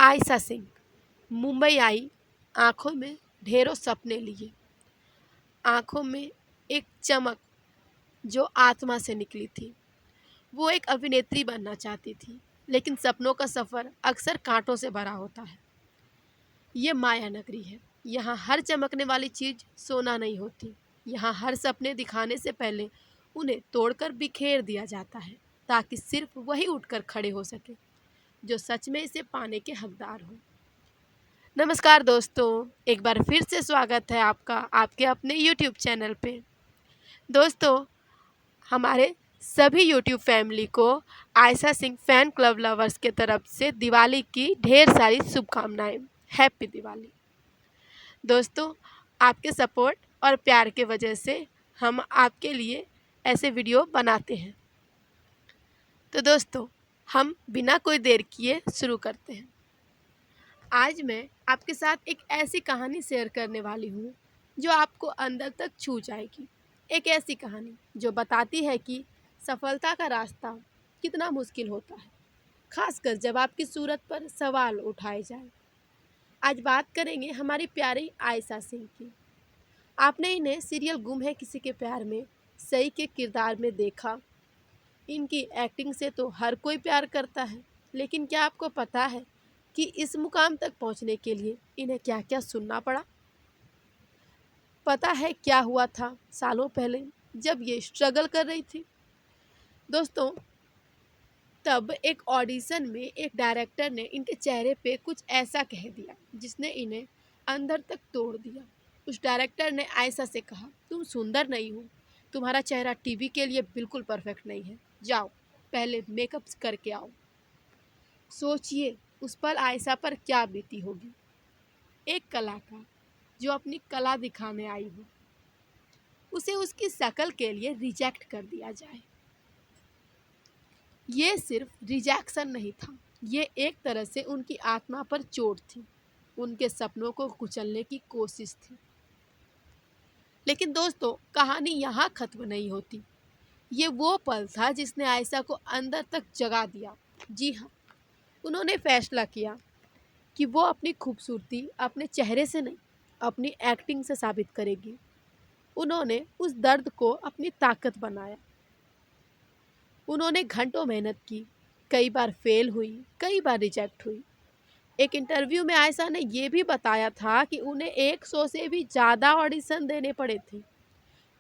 आयशा सिंह मुंबई आई, आंखों में ढेरों सपने लिए। आंखों में एक चमक जो आत्मा से निकली थी। वो एक अभिनेत्री बनना चाहती थी, लेकिन सपनों का सफ़र अक्सर कांटों से भरा होता है। ये माया नगरी है। यहाँ हर चमकने वाली चीज़ सोना नहीं होती। यहाँ हर सपने दिखाने से पहले उन्हें तोड़कर बिखेर दिया जाता है, ताकि सिर्फ वही उठकर खड़े हो सके जो सच में इसे पाने के हकदार हो। नमस्कार दोस्तों, एक बार फिर से स्वागत है आपका आपके अपने YouTube चैनल पे। दोस्तों, हमारे सभी यूट्यूब फैमिली को Ayesha Singh fan club lovers के तरफ से दिवाली की ढेर सारी शुभकामनाएं। हैप्पी दिवाली। दोस्तों, आपके सपोर्ट और प्यार के वजह से हम आपके लिए ऐसे वीडियो बनाते हैं। तो दोस्तों, हम बिना कोई देर किए शुरू करते हैं। आज मैं आपके साथ एक ऐसी कहानी शेयर करने वाली हूँ जो आपको अंदर तक छू जाएगी। एक ऐसी कहानी जो बताती है कि सफलता का रास्ता कितना मुश्किल होता है, खासकर जब आपकी सूरत पर सवाल उठाए जाए। आज बात करेंगे हमारी प्यारी आयशा सिंह की। आपने इन्हें सीरियल गुम है किसी के प्यार में सई के किरदार में देखा। इनकी एक्टिंग से तो हर कोई प्यार करता है, लेकिन क्या आपको पता है कि इस मुकाम तक पहुंचने के लिए इन्हें क्या क्या सुनना पड़ा? पता है क्या हुआ था सालों पहले जब ये स्ट्रगल कर रही थी? दोस्तों, तब एक ऑडिशन में एक डायरेक्टर ने इनके चेहरे पे कुछ ऐसा कह दिया जिसने इन्हें अंदर तक तोड़ दिया। उस डायरेक्टर ने आयशा से कहा, तुम सुंदर नहीं हो, तुम्हारा चेहरा टीवी के लिए बिल्कुल परफेक्ट नहीं है, जाओ पहले मेकअप करके आओ। सोचिए उस पल आयशा पर क्या बीती होगी। एक कलाकार जो अपनी कला दिखाने आई हो, उसे उसकी शक्ल के लिए रिजेक्ट कर दिया जाए। ये सिर्फ रिजेक्शन नहीं था, ये एक तरह से उनकी आत्मा पर चोट थी, उनके सपनों को कुचलने की कोशिश थी। लेकिन दोस्तों, कहानी यहाँ खत्म नहीं होती। ये वो पल था जिसने आयशा को अंदर तक जगा दिया। जी हाँ, उन्होंने फैसला किया कि वो अपनी खूबसूरती अपने चेहरे से नहीं, अपनी एक्टिंग से साबित करेगी। उन्होंने उस दर्द को अपनी ताकत बनाया। उन्होंने घंटों मेहनत की, कई बार फेल हुई, कई बार रिजेक्ट हुई। एक इंटरव्यू में आयशा ने ये भी बताया था कि उन्हें 100 से भी ज़्यादा ऑडिशन देने पड़े थे,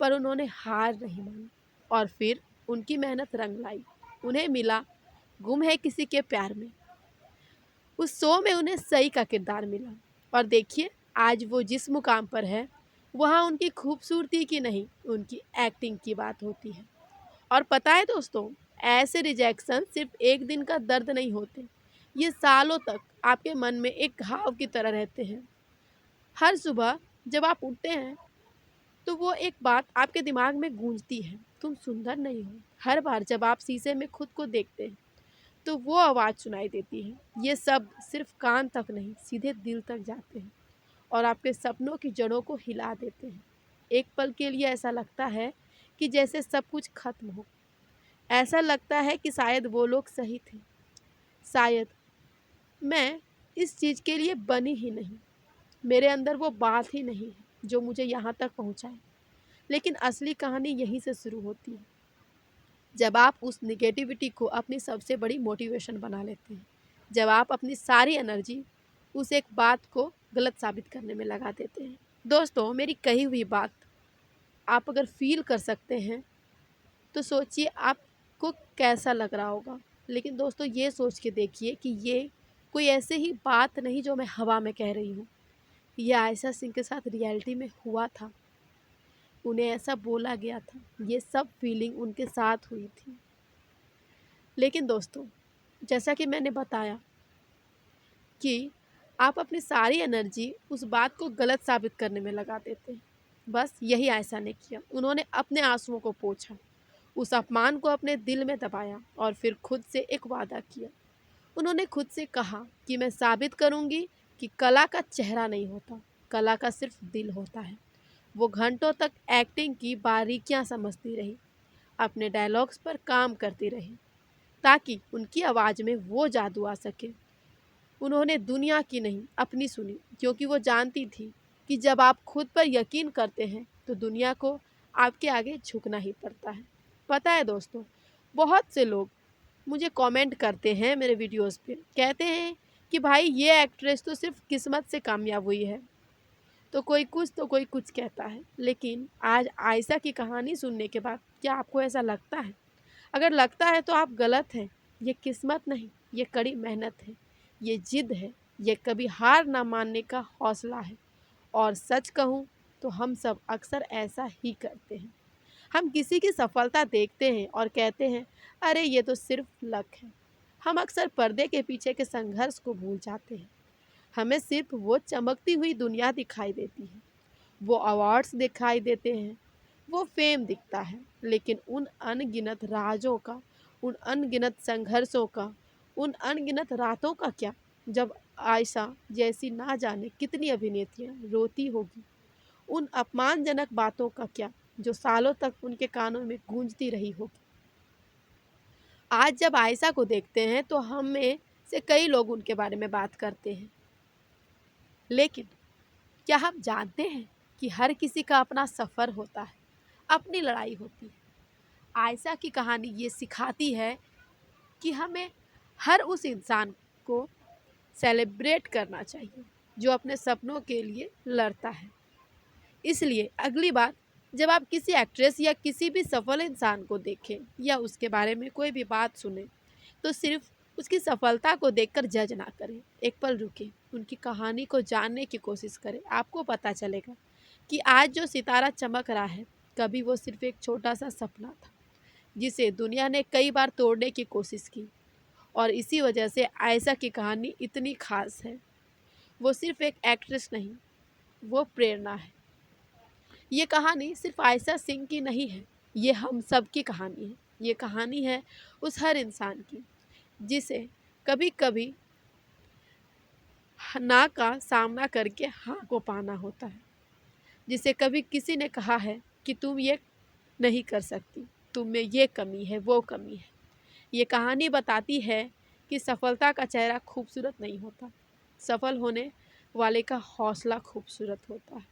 पर उन्होंने हार नहीं मानी और फिर उनकी मेहनत रंग लाई। उन्हें मिला गुम है किसी के प्यार में। उस शो में उन्हें सई का किरदार मिला और देखिए आज वो जिस मुकाम पर है, वहाँ उनकी खूबसूरती की नहीं, उनकी एक्टिंग की बात होती है। और पता है दोस्तों, ऐसे रिजेक्शन सिर्फ एक दिन का दर्द नहीं होते, ये सालों तक आपके मन में एक घाव की तरह रहते हैं। हर सुबह जब आप उठते हैं तो वो एक बात आपके दिमाग में गूंजती है, तुम सुंदर नहीं हो। हर बार जब आप शीशे में खुद को देखते हैं तो वो आवाज़ सुनाई देती है। ये शब्द सिर्फ कान तक नहीं, सीधे दिल तक जाते हैं और आपके सपनों की जड़ों को हिला देते हैं। एक पल के लिए ऐसा लगता है कि जैसे सब कुछ खत्म हो। ऐसा लगता है कि शायद वो लोग सही थे, शायद मैं इस चीज़ के लिए बनी ही नहीं, मेरे अंदर वो बात ही नहीं है जो मुझे यहाँ तक पहुँचाए। लेकिन असली कहानी यहीं से शुरू होती है, जब आप उस निगेटिविटी को अपनी सबसे बड़ी मोटिवेशन बना लेते हैं, जब आप अपनी सारी एनर्जी उस एक बात को गलत साबित करने में लगा देते हैं। दोस्तों, मेरी कही हुई बात आप अगर फील कर सकते हैं तो सोचिए आपको कैसा लग रहा होगा। लेकिन दोस्तों, ये सोच के देखिए कि ये कोई ऐसे ही बात नहीं जो मैं हवा में कह रही हूँ। ये आयशा सिंह के साथ रियलिटी में हुआ था, उन्हें ऐसा बोला गया था, ये सब फीलिंग उनके साथ हुई थी। लेकिन दोस्तों, जैसा कि मैंने बताया कि आप अपनी सारी एनर्जी उस बात को गलत साबित करने में लगा देते हैं। बस यही आयशा ने किया। उन्होंने अपने आंसुओं को पोंछा, उस अपमान को अपने दिल में दबाया और फिर खुद से एक वादा किया। उन्होंने खुद से कहा कि मैं साबित करूंगी कि कला का चेहरा नहीं होता, कला का सिर्फ दिल होता है। वो घंटों तक एक्टिंग की बारीकियां समझती रही, अपने डायलॉग्स पर काम करती रही, ताकि उनकी आवाज़ में वो जादू आ सके, उन्होंने दुनिया की नहीं अपनी सुनी, क्योंकि वो जानती थी कि जब आप खुद पर यकीन करते हैं तो दुनिया को आपके आगे झुकना ही पड़ता है। पता है दोस्तों, बहुत से लोग मुझे कमेंट करते हैं मेरे वीडियोस पे, कहते हैं कि भाई ये एक्ट्रेस तो सिर्फ किस्मत से कामयाब हुई है। तो कोई कुछ कहता है, लेकिन आज आयशा की कहानी सुनने के बाद क्या आपको ऐसा लगता है? अगर लगता है तो आप गलत हैं। ये किस्मत नहीं, ये कड़ी मेहनत है, ये जिद है, ये कभी हार ना मानने का हौसला है। और सच कहूँ तो हम सब अक्सर ऐसा ही करते हैं। हम किसी की सफलता देखते हैं और कहते हैं, अरे ये तो सिर्फ लक है। हम अक्सर पर्दे के पीछे के संघर्ष को भूल जाते हैं। हमें सिर्फ वो चमकती हुई दुनिया दिखाई देती है, वो अवार्ड्स दिखाई देते हैं, वो फेम दिखता है, लेकिन उन अनगिनत राजों का, उन अनगिनत संघर्षों का, उन अनगिनत रातों का क्या, जब आयशा जैसी ना जाने कितनी अभिनेत्रियां रोती होगी, उन अपमानजनक बातों का क्या जो सालों तक उनके कानों में गूंजती रही होगी। आज जब आयशा को देखते हैं तो हम में से कई लोग उनके बारे में बात करते हैं, लेकिन क्या हम जानते हैं कि हर किसी का अपना सफ़र होता है, अपनी लड़ाई होती है। आयशा की कहानी ये सिखाती है कि हमें हर उस इंसान को सेलिब्रेट करना चाहिए जो अपने सपनों के लिए लड़ता है। इसलिए अगली बार जब आप किसी एक्ट्रेस या किसी भी सफल इंसान को देखें या उसके बारे में कोई भी बात सुने, तो सिर्फ उसकी सफलता को देखकर जज ना करें। एक पल रुकें, उनकी कहानी को जानने की कोशिश करें। आपको पता चलेगा कि आज जो सितारा चमक रहा है, कभी वो सिर्फ एक छोटा सा सपना था जिसे दुनिया ने कई बार तोड़ने की कोशिश की। और इसी वजह से आयशा की कहानी इतनी खास है। वो सिर्फ एक एक्ट्रेस नहीं, वो प्रेरणा है। ये कहानी सिर्फ आयशा सिंह की नहीं है, ये हम सब की कहानी है। ये कहानी है उस हर इंसान की जिसे कभी कभी ना का सामना करके हाँ को पाना होता है, जिसे कभी किसी ने कहा है कि तुम ये नहीं कर सकती, तुम में ये कमी है, वो कमी है। ये कहानी बताती है कि सफलता का चेहरा खूबसूरत नहीं होता, सफल होने वाले का हौसला खूबसूरत होता है।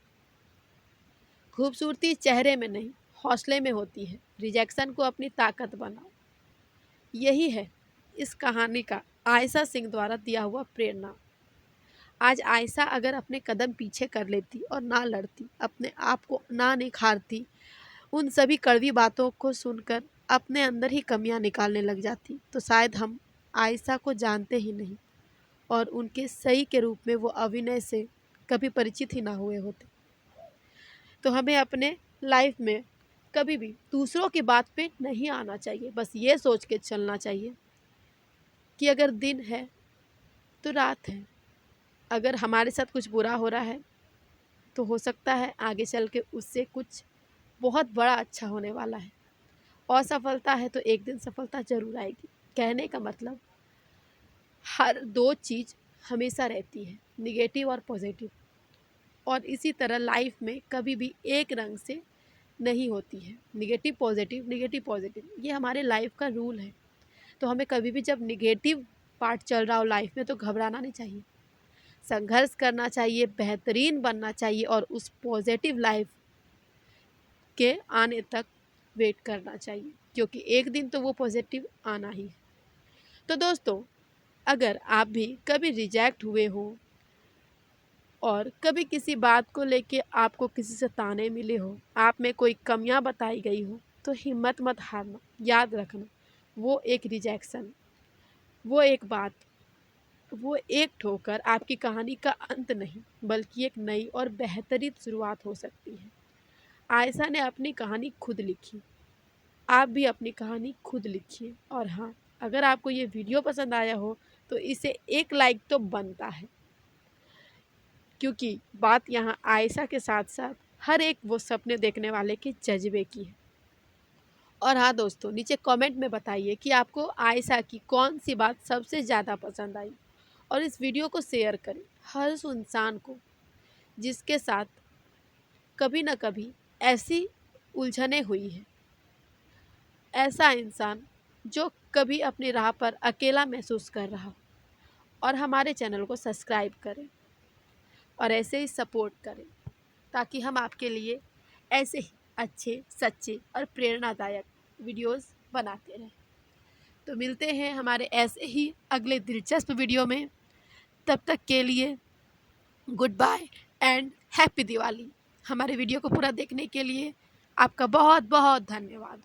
खूबसूरती चेहरे में नहीं, हौसले में होती है। रिजेक्शन को अपनी ताकत बनाओ। यही है इस कहानी का आयशा सिंह द्वारा दिया हुआ प्रेरणा। आज आयशा अगर अपने कदम पीछे कर लेती और ना लड़ती, अपने आप को ना निखारती, उन सभी कड़वी बातों को सुनकर अपने अंदर ही कमियां निकालने लग जाती, तो शायद हम आयशा को जानते ही नहीं और उनके सही के रूप में वो अभिनय से कभी परिचित ही ना हुए होते। तो हमें अपने लाइफ में कभी भी दूसरों की बात पे नहीं आना चाहिए। बस ये सोच के चलना चाहिए कि अगर दिन है तो रात है। अगर हमारे साथ कुछ बुरा हो रहा है तो हो सकता है आगे चल के उससे कुछ बहुत बड़ा अच्छा होने वाला है। असफलता है तो एक दिन सफलता ज़रूर आएगी। कहने का मतलब हर दो चीज़ हमेशा रहती है, निगेटिव और पॉजिटिव। और इसी तरह लाइफ में कभी भी एक रंग से नहीं होती है, निगेटिव पॉजिटिव, ये हमारे लाइफ का रूल है। तो हमें कभी भी जब निगेटिव पार्ट चल रहा हो लाइफ में तो घबराना नहीं चाहिए, संघर्ष करना चाहिए, बेहतरीन बनना चाहिए और उस पॉजिटिव लाइफ के आने तक वेट करना चाहिए, क्योंकि एक दिन तो वो पॉजिटिव आना ही है। तो दोस्तों, अगर आप भी कभी रिजेक्ट हुए हो और कभी किसी बात को लेके आपको किसी से ताने मिले हो, आप में कोई कमियां बताई गई हो, तो हिम्मत मत हारना। याद रखना, वो एक रिजेक्शन, वो एक बात, वो एक ठोकर आपकी कहानी का अंत नहीं, बल्कि एक नई और बेहतरीन शुरुआत हो सकती है। आयशा ने अपनी कहानी खुद लिखी, आप भी अपनी कहानी खुद लिखिए। और हाँ, अगर आपको ये वीडियो पसंद आया हो तो इसे एक लाइक तो बनता है, क्योंकि बात यहाँ आयशा के साथ साथ हर एक वो सपने देखने वाले के जज्बे की है। और हाँ दोस्तों, नीचे कमेंट में बताइए कि आपको आयशा की कौन सी बात सबसे ज़्यादा पसंद आई, और इस वीडियो को शेयर करें हर उस इंसान को जिसके साथ कभी ना कभी ऐसी उलझने हुई है, ऐसा इंसान जो कभी अपनी राह पर अकेला महसूस कर रहा हो। और हमारे चैनल को सब्सक्राइब करें और ऐसे ही सपोर्ट करें, ताकि हम आपके लिए ऐसे ही अच्छे, सच्चे और प्रेरणादायक वीडियोस बनाते रहें। तो मिलते हैं हमारे ऐसे ही अगले दिलचस्प वीडियो में। तब तक के लिए good bye and happy Diwali. हमारे वीडियो को पूरा देखने के लिए आपका बहुत बहुत धन्यवाद।